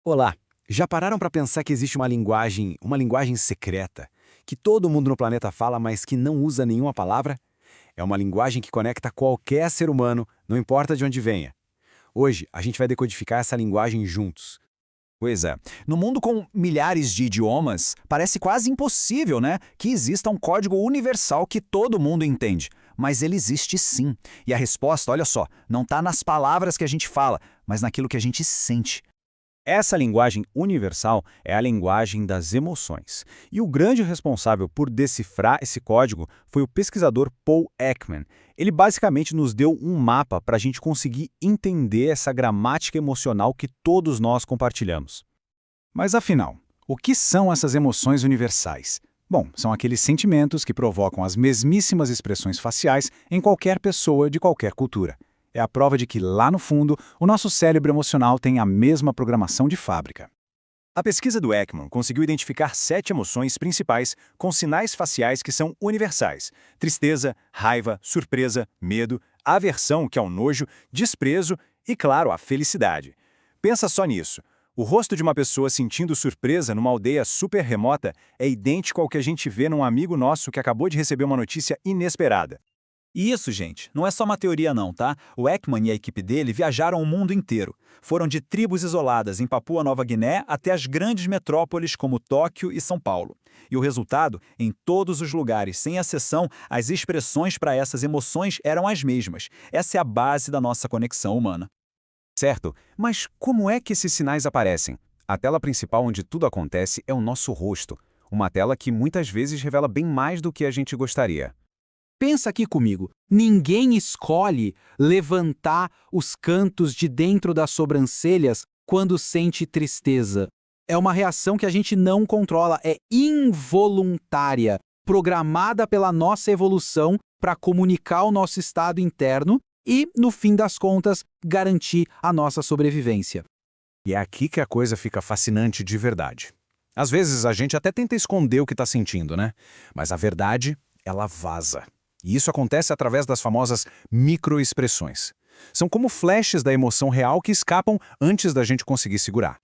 Olá, já pararam para pensar que existe uma linguagem secreta, que todo mundo no planeta fala, mas que não usa nenhuma palavra? É uma linguagem que conecta qualquer ser humano, não importa de onde venha. Hoje, a gente vai decodificar essa linguagem juntos. Pois é. No mundo com milhares de idiomas, parece quase impossível, né, que exista um código universal que todo mundo entende. Mas ele existe sim. E a resposta, olha só, não está nas palavras que a gente fala, mas naquilo que a gente sente. Essa linguagem universal é a linguagem das emoções. E o grande responsável por decifrar esse código foi o pesquisador Paul Ekman. Ele basicamente nos deu um mapa para a gente conseguir entender essa gramática emocional que todos nós compartilhamos. Mas afinal, o que são essas emoções universais? Bom, são aqueles sentimentos que provocam as mesmíssimas expressões faciais em qualquer pessoa de qualquer cultura. É a prova de que, lá no fundo, o nosso cérebro emocional tem a mesma programação de fábrica. A pesquisa do Ekman conseguiu identificar 7 emoções principais com sinais faciais que são universais: tristeza, raiva, surpresa, medo, aversão, que é o nojo, desprezo e, claro, a felicidade. Pensa só nisso. O rosto de uma pessoa sentindo surpresa numa aldeia super remota é idêntico ao que a gente vê num amigo nosso que acabou de receber uma notícia inesperada. E isso, gente, não é só uma teoria não, tá? O Ekman e a equipe dele viajaram o mundo inteiro. Foram de tribos isoladas em Papua Nova Guiné até as grandes metrópoles como Tóquio e São Paulo. E o resultado, em todos os lugares, sem exceção, as expressões para essas emoções eram as mesmas. Essa é a base da nossa conexão humana. Certo, mas como é que esses sinais aparecem? A tela principal onde tudo acontece é o nosso rosto. Uma tela que muitas vezes revela bem mais do que a gente gostaria. Pensa aqui comigo. Ninguém escolhe levantar os cantos de dentro das sobrancelhas quando sente tristeza. É uma reação que a gente não controla, é involuntária, programada pela nossa evolução para comunicar o nosso estado interno e, no fim das contas, garantir a nossa sobrevivência. E é aqui que a coisa fica fascinante de verdade. Às vezes a gente até tenta esconder o que está sentindo, né? Mas a verdade, ela vaza. E isso acontece através das famosas microexpressões. São como flashes da emoção real que escapam antes da gente conseguir segurar.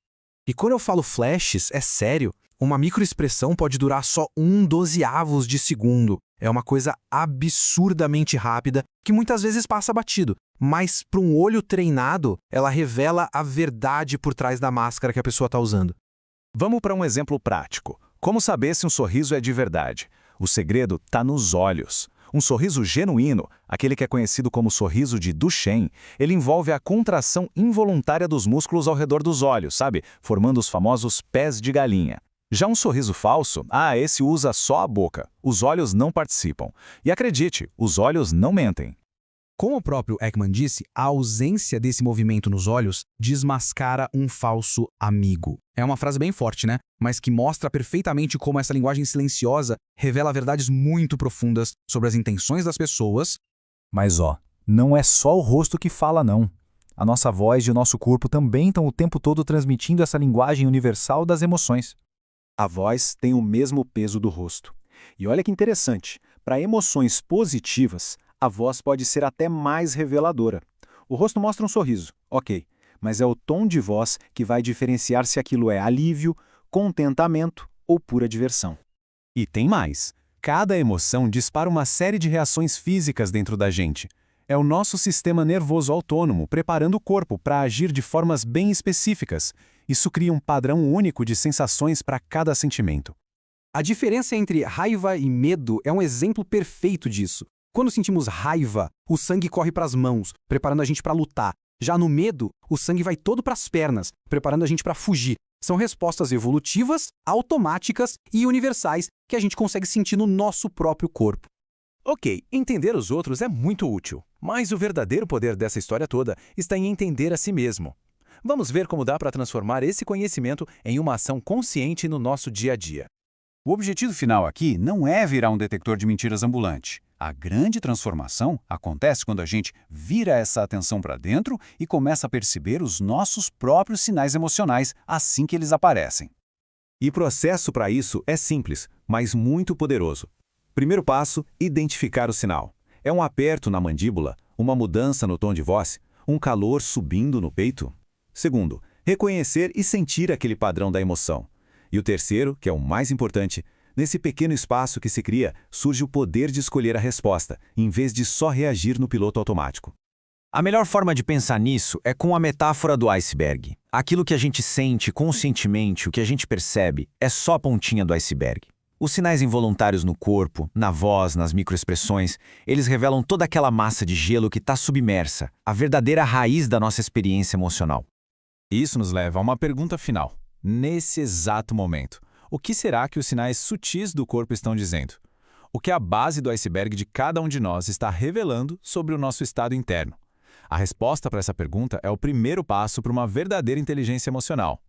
E quando eu falo flashes, é sério. Uma microexpressão pode durar só 1/12 de segundo. É uma coisa absurdamente rápida que muitas vezes passa batido. Mas para um olho treinado, ela revela a verdade por trás da máscara que a pessoa está usando. Vamos para um exemplo prático. Como saber se um sorriso é de verdade? O segredo está nos olhos. Um sorriso genuíno, aquele que é conhecido como sorriso de Duchenne, ele envolve a contração involuntária dos músculos ao redor dos olhos, sabe? Formando os famosos pés de galinha. Já um sorriso falso, esse usa só a boca. Os olhos não participam. E acredite, os olhos não mentem. Como o próprio Ekman disse, a ausência desse movimento nos olhos desmascara um falso amigo. É uma frase bem forte, né? Mas que mostra perfeitamente como essa linguagem silenciosa revela verdades muito profundas sobre as intenções das pessoas. Mas não é só o rosto que fala não. A nossa voz e o nosso corpo também estão o tempo todo transmitindo essa linguagem universal das emoções. A voz tem o mesmo peso do rosto. E olha que interessante, para emoções positivas, a voz pode ser até mais reveladora. O rosto mostra um sorriso, ok, mas é o tom de voz que vai diferenciar se aquilo é alívio, contentamento ou pura diversão. E tem mais. Cada emoção dispara uma série de reações físicas dentro da gente. É o nosso sistema nervoso autônomo preparando o corpo para agir de formas bem específicas. Isso cria um padrão único de sensações para cada sentimento. A diferença entre raiva e medo é um exemplo perfeito disso. Quando sentimos raiva, o sangue corre para as mãos, preparando a gente para lutar. Já no medo, o sangue vai todo para as pernas, preparando a gente para fugir. São respostas evolutivas, automáticas e universais que a gente consegue sentir no nosso próprio corpo. Ok, entender os outros é muito útil, mas o verdadeiro poder dessa história toda está em entender a si mesmo. Vamos ver como dá para transformar esse conhecimento em uma ação consciente no nosso dia a dia. O objetivo final aqui não é virar um detector de mentiras ambulante. A grande transformação acontece quando a gente vira essa atenção para dentro e começa a perceber os nossos próprios sinais emocionais assim que eles aparecem. E o processo para isso é simples, mas muito poderoso. Primeiro passo, identificar o sinal. É um aperto na mandíbula, uma mudança no tom de voz, um calor subindo no peito? Segundo, reconhecer e sentir aquele padrão da emoção. E o terceiro, que é o mais importante, nesse pequeno espaço que se cria, surge o poder de escolher a resposta, em vez de só reagir no piloto automático. A melhor forma de pensar nisso é com a metáfora do iceberg. Aquilo que a gente sente conscientemente, o que a gente percebe, é só a pontinha do iceberg. Os sinais involuntários no corpo, na voz, nas microexpressões, eles revelam toda aquela massa de gelo que está submersa, a verdadeira raiz da nossa experiência emocional. Isso nos leva a uma pergunta final. Nesse exato momento, o que será que os sinais sutis do corpo estão dizendo? O que a base do iceberg de cada um de nós está revelando sobre o nosso estado interno? A resposta para essa pergunta é o primeiro passo para uma verdadeira inteligência emocional.